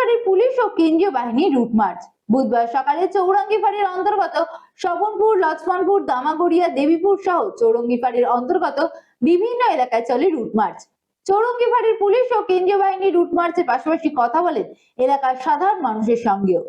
ফাঁড়ির পুলিশ ও কেন্দ্রীয় বাহিনী রুট মার্চ। বুধবার সকালে চৌরঙ্গি ফাঁড়ির অন্তর্গত স্বপনপুর, লক্ষ্মণপুর, দামাগড়িয়া, দেবীপুর সহ চৌরঙ্গি ফাঁড়ির অন্তর্গত বিভিন্ন এলাকায় চলে রুট মার্চ। চৌরঙ্গি ফাঁড়ির পুলিশ ও কেন্দ্রীয় বাহিনী রুট মার্চের পাশাপাশি কথা বলেন এলাকার সাধারণ মানুষের সঙ্গেও।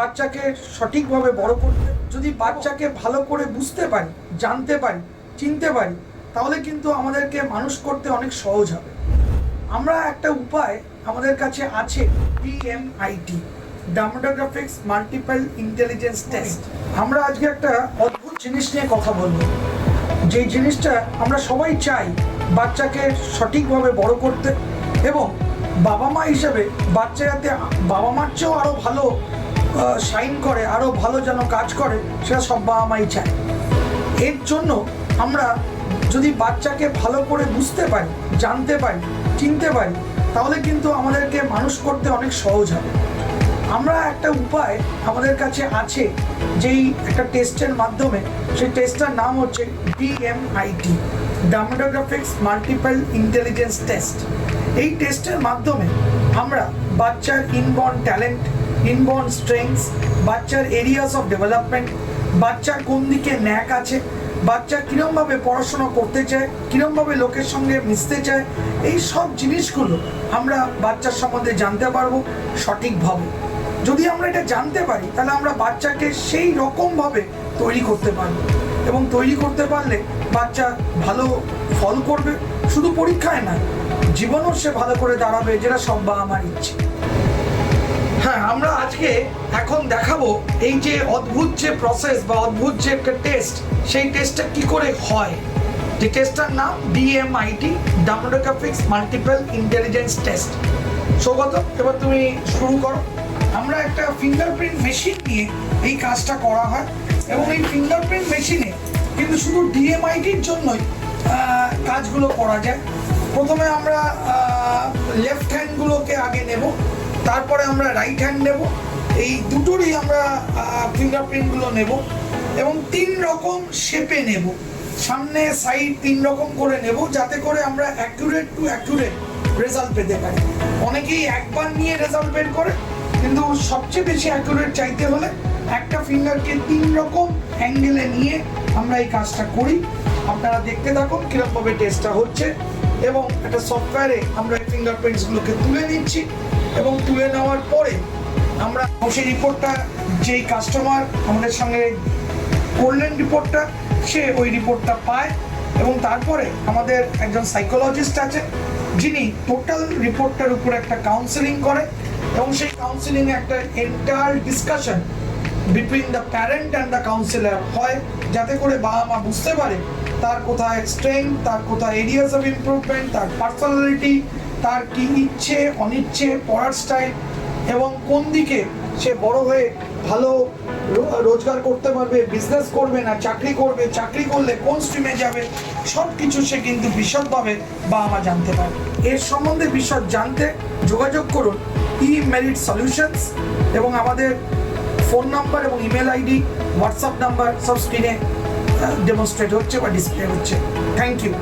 বাচ্চাকে সঠিকভাবে বড় করতে, যদি বাচ্চাকে ভালো করে বুঝতে পারি, জানতে পারি, চিনতে পারি, তাহলে কিন্তু আমাদেরকে মানুষ করতে অনেক সহজ হবে। আমরা একটা উপায় আমাদের কাছে আছে, DMIT, demographics multiple intelligence test. আমরা আজকে একটা অদ্ভুত জিনিস নিয়ে কথা বলবো, যে জিনিসটা আমরা সবাই চাই বাচ্চাকে সঠিকভাবে বড় করতে, এবং বাবা মা হিসেবে বাচ্চা যাতে বাবা মার চেয়েও আরও ভালো শাইন করে, আরও ভালো যেন কাজ করে, সেটা সব বাবা মাই চায়। এর জন্য আমরা যদি বাচ্চাকে ভালো করে বুঝতে পারি, জানতে পারি, চিনতে পারি, তাহলে কিন্তু আমাদেরকে মানুষ করতে অনেক সহজ হবে। আমরা একটা উপায় আমাদের কাছে আছে, যেই একটা টেস্টের মাধ্যমে, সেই টেস্টটার নাম হচ্ছে DMIT, demographics multiple intelligence test. এই টেস্টের মাধ্যমে আমরা বাচ্চার ইনবর্ন ট্যালেন্ট, ইনবর্ন স্ট্রেংথস, বাচ্চার এরিয়াস অফ ডেভেলপমেন্ট, বাচ্চার কোন দিকে ন্যাক আছে, বাচ্চা কিরমভাবে পড়াশোনা করতে চায়, কিরমভাবে লোকের সঙ্গে মিশতে চায়, এই সব জিনিসগুলো আমরা বাচ্চার সম্বন্ধে জানতে পারবো সঠিকভাবে। যদি আমরা এটা জানতে পারি তাহলে আমরা বাচ্চাকে সেই রকমভাবে তৈরি করতে পারবো, এবং তৈরি করতে পারলে বাচ্চা ভালো ফল করবে, শুধু পরীক্ষায় না, জীবনও সে ভালো করে দাঁড়াবে, যেটা সব বাবা মার ইচ্ছে। হ্যাঁ, আমরা আজকে এখন দেখাবো এই যে অদ্ভুত যে প্রসেস বা অদ্ভুত যে একটা টেস্ট, সেই টেস্টটা কি করে হয়। যে টেস্টটার নাম DMIT, demographics multiple intelligence test. Saugata, এবার তুমি শুরু করো। আমরা একটা ফিঙ্গারপ্রিন্ট মেশিন নিয়ে এই কাজটা করা হয়, এবং এই ফিঙ্গারপ্রিন্ট মেশিনে কিন্তু শুধু DMIT-র জন্যই কাজগুলো করা যায়। প্রথমে আমরা লেফট হ্যান্ডগুলোকে আগে নেব, তারপরে আমরা রাইট হ্যান্ড নেব, এই দুটোরই আমরা ফিঙ্গারপ্রিন্টগুলো নেব, এবং 3 রকম শেপে নেব, সামনে সাইড 3 রকম করে নেব, যাতে করে আমরা অ্যাকুরেট টু অ্যাকুরেট রেজাল্ট পেতে পারি। অনেকেই একবার নিয়ে রেজাল্ট বের করে, কিন্তু সবচেয়ে বেশি অ্যাকুরেট চাইতে হলে একটা ফিঙ্গারকে 3 রকম অ্যাঙ্গেলে নিয়ে আমরা এই কাজটা করি। আপনারা দেখতে থাকুন কীরকমভাবে টেস্টটা হচ্ছে, এবং একটা সফটওয়্যারে আমরা এই ফিঙ্গারপ্রিন্টসগুলোকে তুলে নিচ্ছি, এবং তুলে নেওয়ার পরে আমরা সেই রিপোর্টটা, যেই কাস্টমার আমাদের সঙ্গে করলেন রিপোর্টটা, সে ওই রিপোর্টটা পায়, এবং তারপরে আমাদের একজন সাইকোলজিস্ট আছে যিনি টোটাল রিপোর্টটার উপর একটা কাউন্সেলিং করে, এবং সেই কাউন্সেলিংয়ে একটা entire discussion between the parent and the councillor হয়, যাতে করে বাবা মা বুঝতে পারে তার কোথায় স্ট্রেংথ, তার কোথায় এরিয়াস অফ ইমপ্রুভমেন্ট, তার পার্সোনালিটি, তার কী ইচ্ছে অনিচ্ছে, পড়ার স্টাইল, এবং কোন দিকে সে বড় হয়ে ভালো রোজগার করতে পারবে, বিজনেস করবে না চাকরি করবে, চাকরি করলে কোন স্ট্রিমে যাবে, সব কিছু সে কিন্তু বিশদভাবে বাবা মা জানতে পারে। এর সম্বন্ধে বিশদ জানতে যোগাযোগ করুন eMerit Solutions, এবং আমাদের ফোন নাম্বার এবং ইমেল আইডি, হোয়াটসঅ্যাপ নাম্বার সব স্ক্রিনে ডেমনস্ট্রেট হচ্ছে বা ডিসপ্লে হচ্ছে। Thank you.